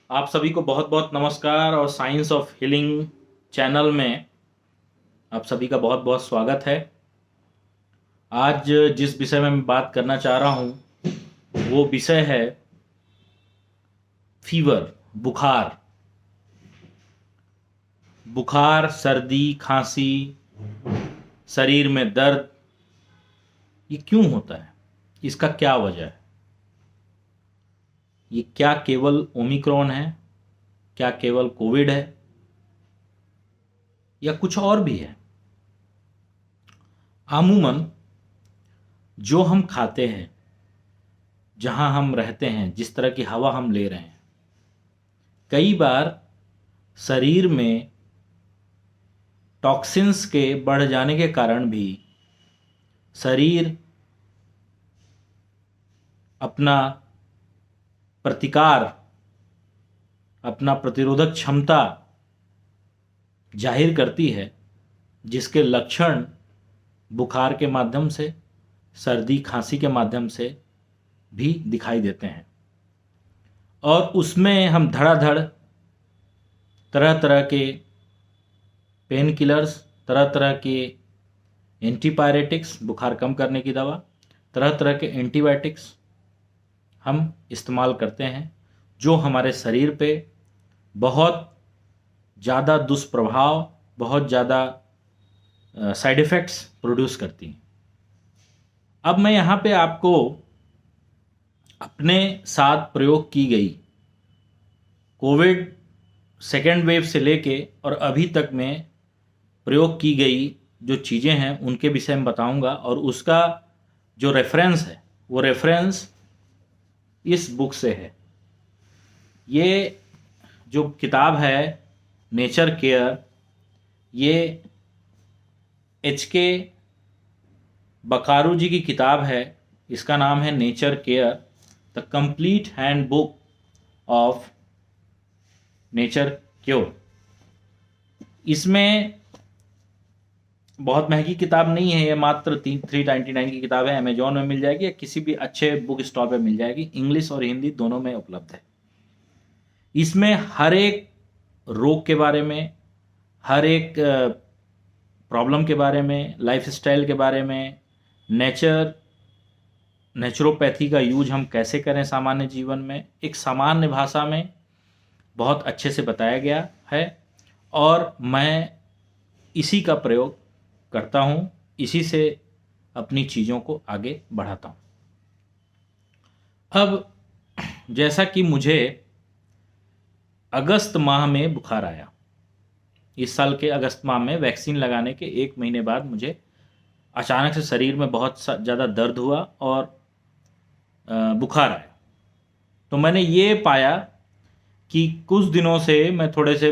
आप सभी को बहुत बहुत नमस्कार और साइंस ऑफ हीलिंग चैनल में आप सभी का बहुत बहुत स्वागत है। आज जिस विषय में मैं बात करना चाह रहा हूँ वो विषय है फीवर, बुखार। बुखार, सर्दी, खांसी, शरीर में दर्द, ये क्यों होता है? इसका क्या वजह है? ये क्या केवल ओमिक्रॉन है? क्या केवल कोविड है या कुछ और भी है? अमूमन जो हम खाते हैं, जहाँ हम रहते हैं, जिस तरह की हवा हम ले रहे हैं, कई बार शरीर में टॉक्सिन्स के बढ़ जाने के कारण भी शरीर अपना प्रतिकार, अपना प्रतिरोधक क्षमता जाहिर करती है, जिसके लक्षण बुखार के माध्यम से, सर्दी खांसी के माध्यम से भी दिखाई देते हैं। और उसमें हम धड़ाधड़ तरह तरह के पेन किलर्स, तरह तरह के एंटीपायरेटिक्स, बुखार कम करने की दवा, तरह तरह के एंटीबायोटिक्स हम इस्तेमाल करते हैं, जो हमारे शरीर पे बहुत ज़्यादा दुष्प्रभाव, बहुत ज़्यादा साइड इफ़ेक्ट्स प्रोड्यूस करती हैं। अब मैं यहाँ पे आपको अपने साथ प्रयोग की गई कोविड सेकेंड वेव से लेके और अभी तक में प्रयोग की गई जो चीज़ें हैं उनके विषय में बताऊंगा, और उसका जो रेफरेंस है वो रेफरेंस इस बुक से है। ये जो किताब है नेचर केयर, ये HK बकारू जी की किताब है। इसका नाम है nature care, the complete hand book of nature cure. इसमें बहुत महंगी किताब नहीं है, ये मात्र 399 की किताब है। अमेजोन में मिल जाएगी या किसी भी अच्छे बुक स्टॉल पे मिल जाएगी। इंग्लिश और हिंदी दोनों में उपलब्ध है। इसमें हर एक रोग के बारे में, हर एक प्रॉब्लम के बारे में, लाइफस्टाइल के बारे में, नेचुरोपैथी का यूज हम कैसे करें सामान्य जीवन में, एक सामान्य भाषा में बहुत अच्छे से बताया गया है। और मैं इसी का प्रयोग करता हूँ, इसी से अपनी चीज़ों को आगे बढ़ाता हूँ। अब जैसा कि मुझे अगस्त माह में बुखार आया, इस साल के अगस्त माह में वैक्सीन लगाने के 1 महीने बाद मुझे अचानक से शरीर में बहुत ज़्यादा दर्द हुआ और बुखार आया। तो मैंने ये पाया कि कुछ दिनों से मैं थोड़े से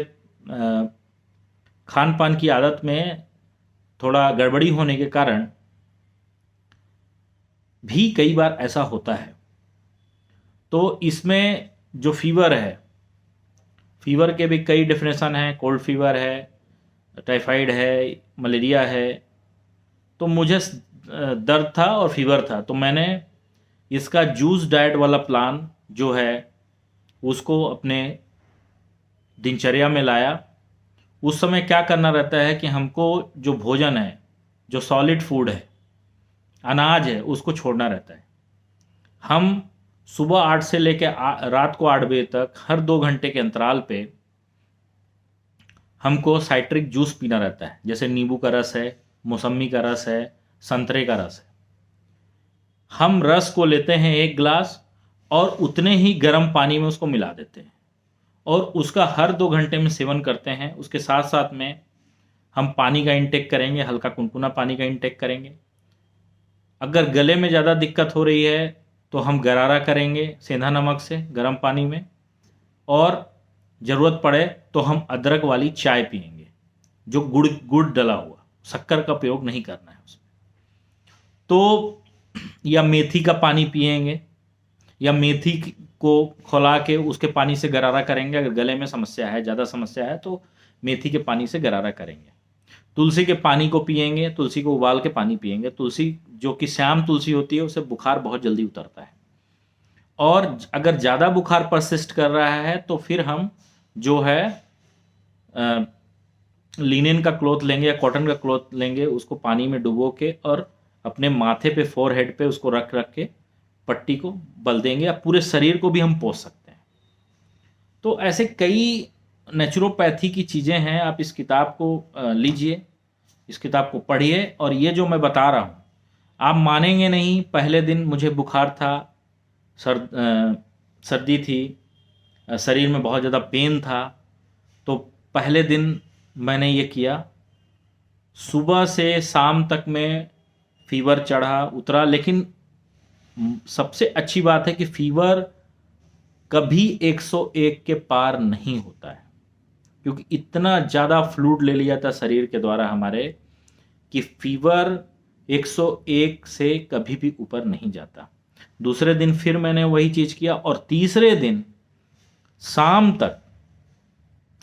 खान पान की आदत में थोड़ा गड़बड़ी होने के कारण भी कई बार ऐसा होता है। तो इसमें जो फीवर है, फीवर के भी कई डेफिनेशन हैं। कोल्ड फीवर है, टाइफाइड है, मलेरिया है। तो मुझे दर्द था और फीवर था, तो मैंने इसका जूस डाइट वाला प्लान जो है उसको अपने दिनचर्या में लाया। उस समय क्या करना रहता है कि हमको जो भोजन है, जो सॉलिड फूड है, अनाज है, उसको छोड़ना रहता है। हम सुबह 8 से लेकर रात को 8 बजे तक हर 2 घंटे के अंतराल पे हमको साइट्रिक जूस पीना रहता है। जैसे नींबू का रस है, मौसमी का रस है, संतरे का रस है। हम रस को लेते हैं 1 गिलास और उतने ही गर्म पानी में उसको मिला देते हैं और उसका हर 2 घंटे में सेवन करते हैं। उसके साथ साथ में हम पानी का इंटेक करेंगे, हल्का कुनकुना पानी का इंटेक करेंगे। अगर गले में ज़्यादा दिक्कत हो रही है तो हम गरारा करेंगे सेंधा नमक से गर्म पानी में, और ज़रूरत पड़े तो हम अदरक वाली चाय पिएंगे जो गुड़ गुड़ डला हुआ, शक्कर का प्रयोग नहीं करना है उसमें। तो या मेथी का पानी पिएंगे, या मेथी को खौला के उसके पानी से गरारा करेंगे। अगर गले में समस्या है, ज़्यादा समस्या है, तो मेथी के पानी से गरारा करेंगे। तुलसी के पानी को पिएंगे, तुलसी को उबाल के पानी पिएंगे। तुलसी जो कि श्याम तुलसी होती है, उससे बुखार बहुत जल्दी उतरता है। और अगर ज़्यादा बुखार परसिस्ट कर रहा है तो फिर हम जो है लिनेन का क्लॉथ लेंगे या कॉटन का क्लॉथ लेंगे, उसको पानी में डुबो के और अपने माथे पे, फोरहेड पे उसको रख रख के पट्टी को बल देंगे, या पूरे शरीर को भी हम पोंछ सकते हैं। तो ऐसे कई नेचुरोपैथी की चीज़ें हैं। आप इस किताब को लीजिए, इस किताब को पढ़िए, और ये जो मैं बता रहा हूँ आप मानेंगे नहीं। पहले दिन मुझे बुखार था, सर्दी थी, शरीर में बहुत ज़्यादा पेन था। तो पहले दिन मैंने ये किया, सुबह से शाम तक में फीवर चढ़ा उतरा, लेकिन सबसे अच्छी बात है कि फीवर कभी 101 के पार नहीं होता है, क्योंकि इतना ज़्यादा फ्लूइड ले लिया था शरीर के द्वारा हमारे कि फीवर 101 से कभी भी ऊपर नहीं जाता। दूसरे दिन फिर मैंने वही चीज़ किया, और तीसरे दिन शाम तक,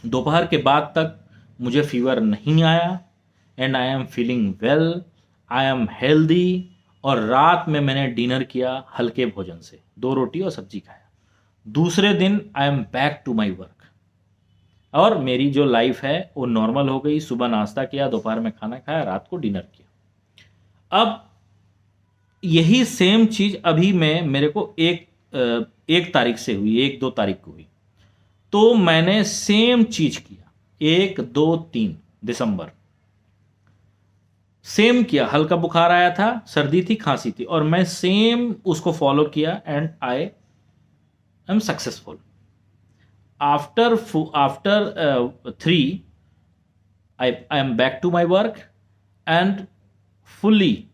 दोपहर के बाद तक मुझे फीवर नहीं आया, and I am feeling well, I am healthy. और रात में मैंने डिनर किया हल्के भोजन से, 2 रोटी और सब्जी खाया। दूसरे दिन I am back to my work, और मेरी जो लाइफ है वो नॉर्मल हो गई। सुबह नाश्ता किया, दोपहर में खाना खाया, रात को डिनर किया। अब यही सेम चीज़ अभी मेरे को एक तारीख से हुई, 1-2 तारीख को हुई। तो मैंने सेम चीज़ किया, 1, 2, 3 दिसंबर सेम किया। हल्का बुखार आया था, सर्दी थी, खांसी थी, और मैं सेम उसको फॉलो किया, and I am successful. After 3 I am back to my work, and fully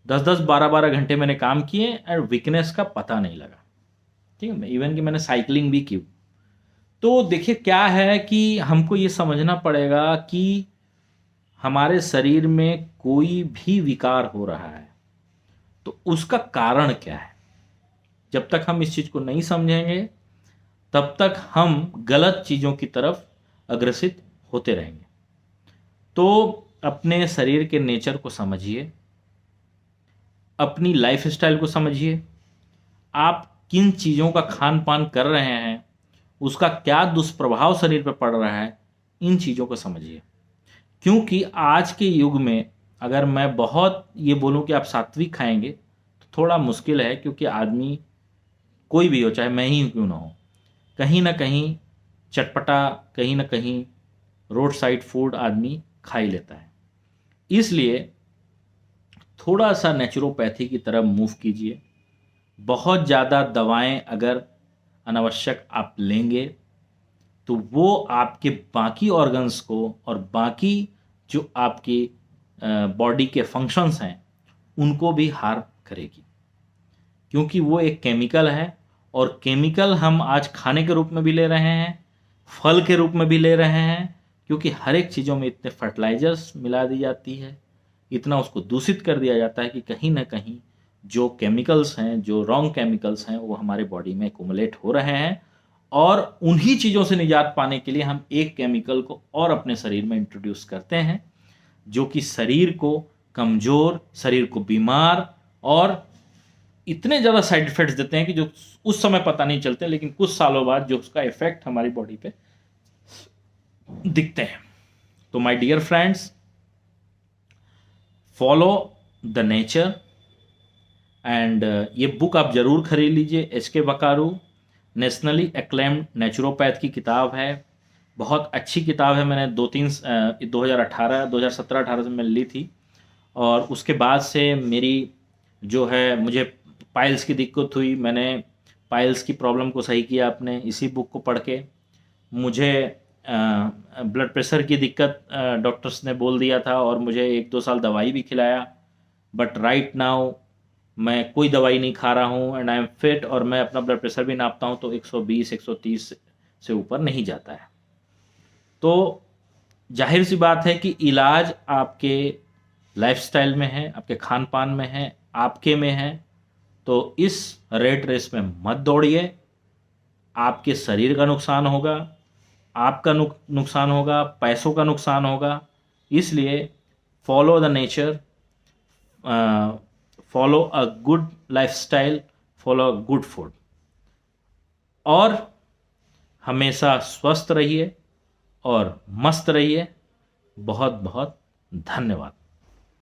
10-10, 12-12 घंटे मैंने काम किए, एंड वीकनेस का पता नहीं लगा। ठीक है, इवन कि मैंने साइकिलिंग भी की। तो देखिए क्या है कि हमको ये समझना पड़ेगा कि हमारे शरीर में कोई भी विकार हो रहा है तो उसका कारण क्या है। जब तक हम इस चीज़ को नहीं समझेंगे तब तक हम गलत चीज़ों की तरफ अग्रसित होते रहेंगे। तो अपने शरीर के नेचर को समझिए, अपनी लाइफ स्टाइल को समझिए, आप किन चीज़ों का खान पान कर रहे हैं, उसका क्या दुष्प्रभाव शरीर पर पड़ रहा है, इन चीज़ों को समझिए। क्योंकि आज के युग में अगर मैं बहुत ये बोलूं कि आप सात्विक खाएंगे तो थोड़ा मुश्किल है, क्योंकि आदमी कोई भी हो, चाहे मैं ही क्यों ना हो, कहीं ना कहीं चटपटा, कहीं ना कहीं रोड साइड फूड आदमी खा ही लेता है। इसलिए थोड़ा सा नेचुरोपैथी की तरफ मूव कीजिए। बहुत ज़्यादा दवाएं अगर अनावश्यक आप लेंगे तो वो आपके बाकी ऑर्गन्स को और बाकी जो आपकी बॉडी के फंक्शंस हैं उनको भी हार्म करेगी, क्योंकि वो एक केमिकल है। और केमिकल हम आज खाने के रूप में भी ले रहे हैं, फल के रूप में भी ले रहे हैं, क्योंकि हर एक चीज़ों में इतने फर्टिलाइजर्स मिला दी जाती है, इतना उसको दूषित कर दिया जाता है कि कहीं ना कहीं जो केमिकल्स हैं, जो रॉन्ग केमिकल्स हैं, वो हमारे बॉडी में एक्यूमुलेट हो रहे हैं। और उन्हीं चीज़ों से निजात पाने के लिए हम एक केमिकल को और अपने शरीर में इंट्रोड्यूस करते हैं, जो कि शरीर को कमज़ोर, शरीर को बीमार और इतने ज़्यादा साइड इफ़ेक्ट्स देते हैं कि जो उस समय पता नहीं चलते, लेकिन कुछ सालों बाद जो उसका इफ़ेक्ट हमारी बॉडी पे दिखते हैं। तो my dear friends, follow the nature, and ये बुक आप ज़रूर खरीद लीजिए। HK वकारू, नेशनली एक्लेम्ड नेचुरोपैथ की किताब है, बहुत अच्छी किताब है। मैंने 2017-18 से मैंने ली थी, और उसके बाद से मेरी जो है, मुझे पाइल्स की दिक्कत हुई, मैंने पाइल्स की प्रॉब्लम को सही किया अपने इसी बुक को पढ़ के। मुझे ब्लड प्रेशर की दिक्कत डॉक्टर्स ने बोल दिया था, और मुझे 1-2 साल दवाई भी खिलाया, बट राइट नाउ मैं कोई दवाई नहीं खा रहा हूँ, एंड आई एम फिट, और मैं अपना ब्लड प्रेशर भी नापता हूँ तो 120-130 से ऊपर नहीं जाता है। तो जाहिर सी बात है कि इलाज आपके लाइफस्टाइल में है, आपके खान पान में है, आपके में है। तो इस रेट रेस में मत दौड़िए, आपके शरीर का नुकसान होगा, आपका नुकसान होगा, पैसों का नुकसान होगा। इसलिए follow the nature, follow a good lifestyle, follow a good food. और हमेशा स्वस्थ रहिए और मस्त रहिए। बहुत बहुत धन्यवाद।